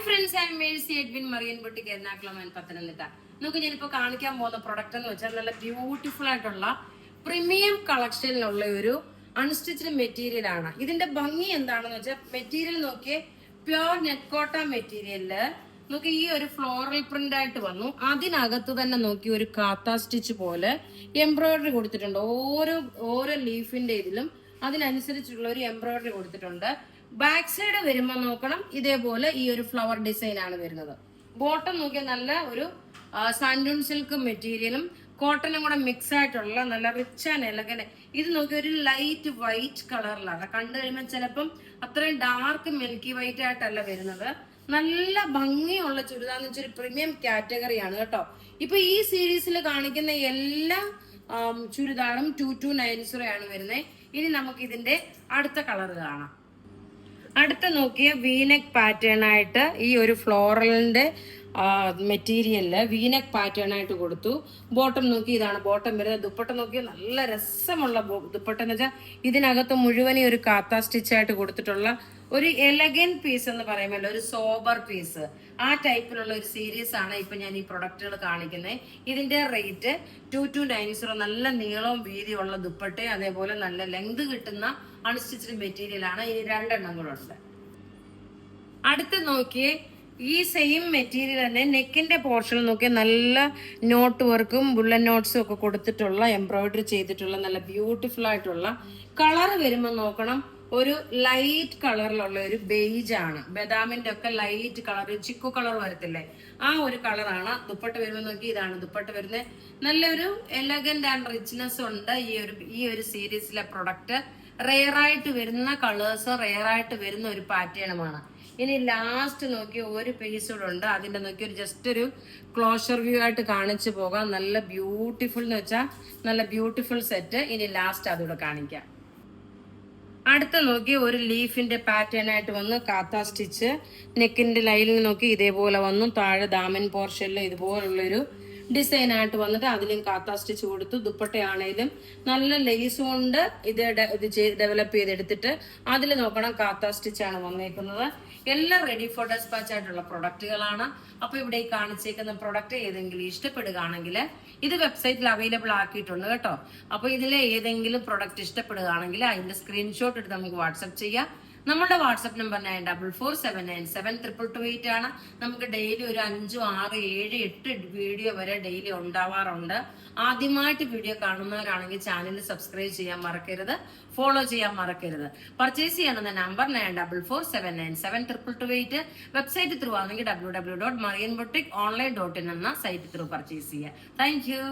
Friends, I am Mercy Edwin Marian boutique Ernakulam and Pathanamthitta. നമുക്ക് ഞാനിപ്പോ കാണിക്കാൻ പോകുന്ന പ്രൊഡക്റ്റ് എന്ന് വെച്ചാൽ നല്ല ബ്യൂട്ടിഫുൾ ആയിട്ടുള്ള പ്രീമിയം കളക്ഷനിലുള്ള ഒരു അൺസ്റ്റിച്ച്ഡ് മെറ്റീരിയൽ ആണ്. ഇതിന്റെ ഭംഗി എന്താണെന്ന് വെച്ചാൽ മെറ്റീരിയൽ നോക്കിയേ, പ്യോർ നെറ്റ് കോട്ട മെറ്റീരിയലില് നോക്കി ഈ ഒരു ഫ്ലോറൽ പ്രിന്റ് ആയിട്ട് വന്നു. അതിനകത്ത് തന്നെ നോക്കി ഒരു കാത്ത സ്റ്റിച്ച് പോലെ എംബ്രോയിഡറി കൊടുത്തിട്ടുണ്ട്. ഓരോ ലീഫിന്റെ ഇതിലും അതിനനുസരിച്ചുള്ള ഒരു എംബ്രോയിഡറി കൊടുത്തിട്ടുണ്ട്. ബാക്ക് സൈഡ് വരുമ്പോൾ നോക്കണം, ഇതേപോലെ ഈ ഒരു ഫ്ലവർ ഡിസൈൻ ആണ് വരുന്നത്. ബോട്ടം നോക്കിയാൽ നല്ല ഒരു സാൻഡൂൺ സിൽക്ക് മെറ്റീരിയലും കോട്ടനും കൂടെ മിക്സ് ആയിട്ടുള്ള നല്ല റിച്ച് ആൻഡ് എലഗന്റ്. ഇത് നോക്കി ഒരു ലൈറ്റ് വൈറ്റ് കളറിലാണ് കണ്ടു കഴിയുമ്പോൾ ചിലപ്പം അത്രയും ഡാർക്ക് മിൽക്കി വൈറ്റ് ആയിട്ടല്ല വരുന്നത്. നല്ല ഭംഗിയുള്ള ചുരിദാർന്ന് വെച്ചൊരു പ്രീമിയം കാറ്റഗറിയാണ് കേട്ടോ. ഇപ്പൊ ഈ സീരീസിൽ കാണിക്കുന്ന എല്ലാ ചുരിദാറും 2290 ആണ് വരുന്നത്. ഇനി നമുക്ക് ഇതിന്റെ അടുത്ത കളർ കാണാം. അടുത്ത നോക്കിയ വീനെക്ക് പാറ്റേൺ ആയിട്ട് ഈ ഒരു ഫ്ലോറലിന്റെ മെറ്റീരിയലില് വീനെക്ക് പാറ്റേൺ ആയിട്ട് കൊടുത്തു. ബോട്ടം നോക്കി, ഇതാണ് ബോട്ടം വരുന്നത്. ദുപ്പട്ട നോക്കി നല്ല രസമുള്ള ദുപ്പട്ട എന്ന് വെച്ചാൽ ഇതിനകത്ത് മുഴുവനും ഒരു കാത്ത സ്റ്റിച്ച് ആയിട്ട് കൊടുത്തിട്ടുള്ള ഒരു എലഗന്റ് പീസ് എന്ന് പറയുമല്ലോ, ഒരു സോബർ പീസ്. ആ ടൈപ്പിലുള്ള ഒരു സീരീസ് ആണ് ഇപ്പൊ ഞാൻ ഈ പ്രൊഡക്റ്റുകൾ കാണിക്കുന്നത്. ഇതിന്റെ റേറ്റ് 2290. നല്ല നീളവും വീതിയുള്ള ദുപ്പട്ട, അതേപോലെ നല്ല ലെങ്ത് കിട്ടുന്ന അൺസ്റ്റിച്ച്ഡ് മെറ്റീരിയൽ ആണ്. ഇനി 2 എണ്ണം കൂടെ ഉണ്ട്. അടുത്ത് നോക്കിയേ, ഈ സെയിം മെറ്റീരിയൽ തന്നെ നെക്കിന്റെ പോർഷൻ നോക്കിയാൽ നല്ല നോട്ട് വർക്കും ബുള്ളറ്റ് നോട്ട്സും ഒക്കെ കൊടുത്തിട്ടുള്ള എംബ്രോയിഡറി ചെയ്തിട്ടുള്ള നല്ല ബ്യൂട്ടിഫുൾ ആയിട്ടുള്ള കളർ വരുമ്പോൾ നോക്കണം, ഒരു ലൈറ്റ് കളറിലുള്ള ഒരു ബേജ് ആണ്. ബദാമിന്റെ ഒക്കെ ലൈറ്റ് കളർ, ചിക്കു കളർ വരത്തില്ലേ, ആ ഒരു കളറാണ്. ദുപ്പട്ട വരുമ്പോൾ നോക്കി, ഇതാണ് ദുപ്പട്ട വരുന്നത്. നല്ലൊരു എലഗന്റ് ആൻഡ് റിച്ച്നെസ് ഉണ്ട് ഈ ഒരു സീരീസിലെ പ്രൊഡക്റ്റ്. റെയർ ആയിട്ട് വരുന്ന കളേഴ്സ്, റെയർ ആയിട്ട് വരുന്ന ഒരു പാറ്റേണുമാണ്. ഇനി ലാസ്റ്റ് നോക്കി ഒരു പീസ് കൂടെ ഉണ്ട്. അതിന്റെ നോക്കി ഒരു ജസ്റ്റ് ഒരു ക്ലോഷർ വ്യൂ ആയിട്ട് കാണിച്ചു പോകാം. നല്ല ബ്യൂട്ടിഫുൾ എന്ന് വെച്ചാൽ നല്ല ബ്യൂട്ടിഫുൾ സെറ്റ്. ഇനി ലാസ്റ്റ് അതുകൂടെ കാണിക്കാം. അടുത്ത നോക്കി ഒരു ലീഫിന്റെ പാറ്റേൺ ആയിട്ട് വന്നു, കാത്ത സ്റ്റിച്ച്. നെക്കിന്റെ ലൈനിങ് നോക്കി ഇതേപോലെ വന്നു. താഴെ ദാമൻ പോർഷനിൽ ഇതുപോലുള്ളൊരു ഡിസൈൻ ആയിട്ട് വന്നിട്ട് അതിലും കാത്ത സ്റ്റിച്ച് കൊടുത്തു. ദുപ്പട്ടയാണേലും നല്ല ലേസ് കൊണ്ട് ഇത് ഡെവലപ്പ് ചെയ്തെടുത്തിട്ട് അതിൽ നോക്കണം കാത്ത സ്റ്റിച്ച് ആണ് വന്നേക്കുന്നത്. എല്ലാം റെഡി ഫോർ ഡെസ്പാച്ച് ആയിട്ടുള്ള പ്രൊഡക്റ്റുകളാണ്. അപ്പൊ ഇവിടെ ഈ കാണിച്ചേക്കുന്ന പ്രൊഡക്റ്റ് ഏതെങ്കിലും ഇഷ്ടപ്പെടുകയാണെങ്കിൽ ഇത് വെബ്സൈറ്റിൽ അവൈലബിൾ ആക്കിയിട്ടുണ്ട് കേട്ടോ. അപ്പൊ ഇതിലെ ഏതെങ്കിലും പ്രൊഡക്റ്റ് ഇഷ്ടപ്പെടുകയാണെങ്കിൽ അതിന്റെ സ്ക്രീൻഷോട്ട് എടുത്ത് നമുക്ക് വാട്സപ്പ് ചെയ്യാം. നമ്മുടെ വാട്സപ്പ് നമ്പർ 9447972228 ആണ്. നമുക്ക് ഡെയിലി ഒരു 5, 6, 7, 8 വീഡിയോ വരെ ഡെയിലി ഉണ്ടാവാറുണ്ട്. ആദ്യമായിട്ട് വീഡിയോ കാണുന്നവരാണെങ്കിൽ ചാനൽ സബ്സ്ക്രൈബ് ചെയ്യാൻ മറക്കരുത്, ഫോളോ ചെയ്യാൻ മറക്കരുത്. പർച്ചേസ് ചെയ്യണമെന്ന നമ്പർ 9447972228. വെബ്സൈറ്റ് ത്രൂ ആണെങ്കിൽ www.marianboutique.online.in എന്ന സൈറ്റ് ത്രൂ പർച്ചേസ് ചെയ്യുക. Thank you.